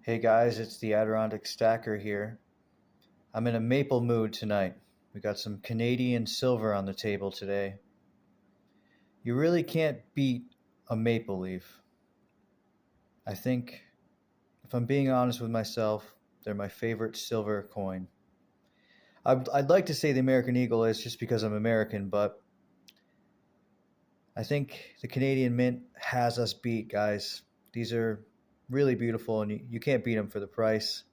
Hey guys, it's the Adirondack Stacker here. I'm in a maple mood tonight. We got some Canadian silver on the table today. You really can't beat a maple leaf. I think, if I'm being honest with myself, they're my favorite silver coin. I'd like to say the American Eagle is just because I'm American, but I think the Canadian Mint has us beat, guys. These are really beautiful, and you can't beat them for the price.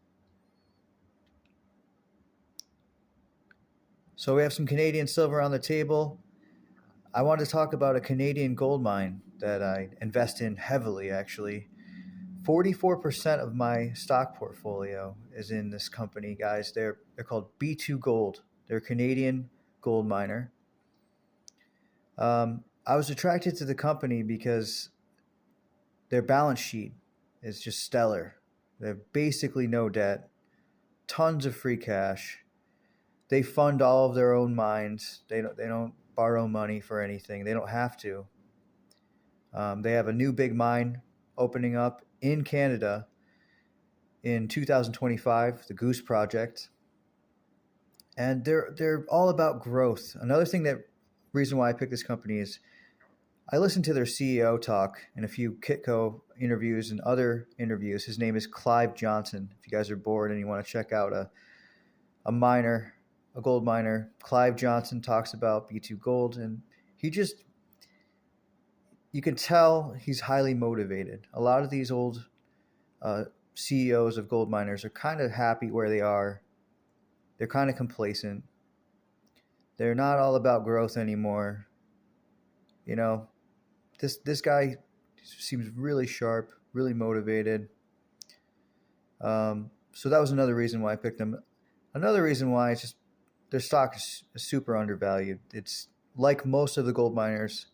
So we have some Canadian silver on the table. I want to talk about a Canadian gold mine that I invest in heavily, actually. 44% of my stock portfolio is in this company, guys. They're called B2GOLD. They're a Canadian gold miner. I was attracted to the company because their balance sheet is just stellar. They have basically no debt, tons of free cash. They fund all of their own mines. They don't borrow money for anything. They don't have to. They have a new big mine opening up in Canada in 2025, the Goose Project, and they're all about growth. Another thing that reason why I picked this company is I listened to their CEO talk in a few Kitco interviews and other interviews. His name is Clive Johnson. If you guys are bored and you want to check out a miner, a gold miner, Clive Johnson talks about B2 Gold, and he just you can tell he's highly motivated. A lot of these old CEOs of gold miners are kind of happy where they are. They're kind of complacent. They're not all about growth anymore. You know, this guy seems really sharp, really motivated. So that was another reason why I picked them. Another reason why it's just their stock is super undervalued. It's like most of the gold miners,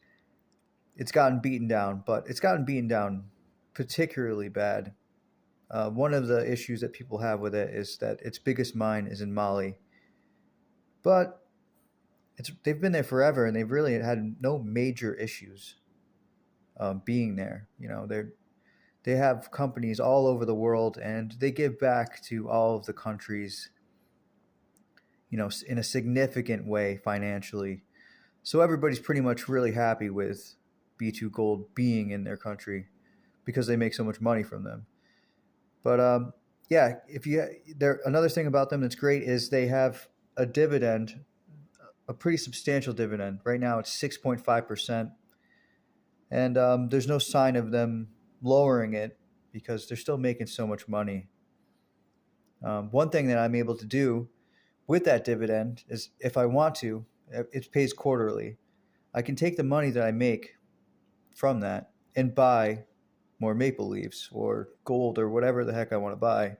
it's gotten beaten down, but it's gotten beaten down particularly bad. One of the issues that people have with it is that its biggest mine is in Mali, but they've been there forever and they've really had no major issues being there. They have companies all over the world and they give back to all of the countries, in a significant way financially. So everybody's pretty much really happy with B2 Gold being in their country because they make so much money from them. But yeah, if you there another thing about them that's great is they have a dividend, a pretty substantial dividend. Right now it's 6.5%, and there's no sign of them lowering it because they're still making so much money. One thing that I'm able to do with that dividend is if I want to, it pays quarterly. I can take the money that I make from that and buy more maple leaves or gold or whatever the heck I want to buy.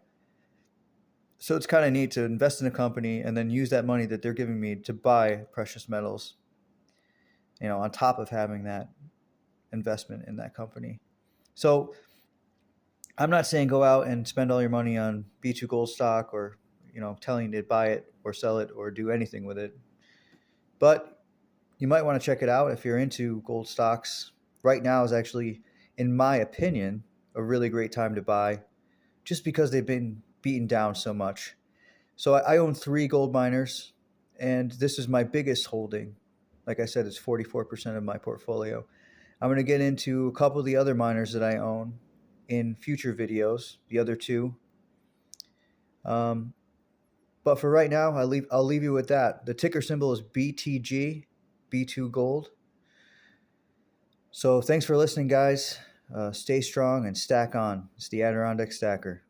So it's kind of neat to invest in a company and then use that money that they're giving me to buy precious metals, on top of having that investment in that company. So I'm not saying go out and spend all your money on B2 Gold stock or, telling you to buy it or sell it or do anything with it. But you might want to check it out if you're into gold stocks. Right now is actually, in my opinion, a really great time to buy just because they've been beaten down so much. So I own 3 gold miners, and this is my biggest holding. Like I said, it's 44% of my portfolio. I'm going to get into a couple of the other miners that I own in future videos, the other two. But for right now, I'll leave you with that. The ticker symbol is BTG, B2 Gold. So thanks for listening, guys. Stay strong and stack on. It's the Adirondack Stacker.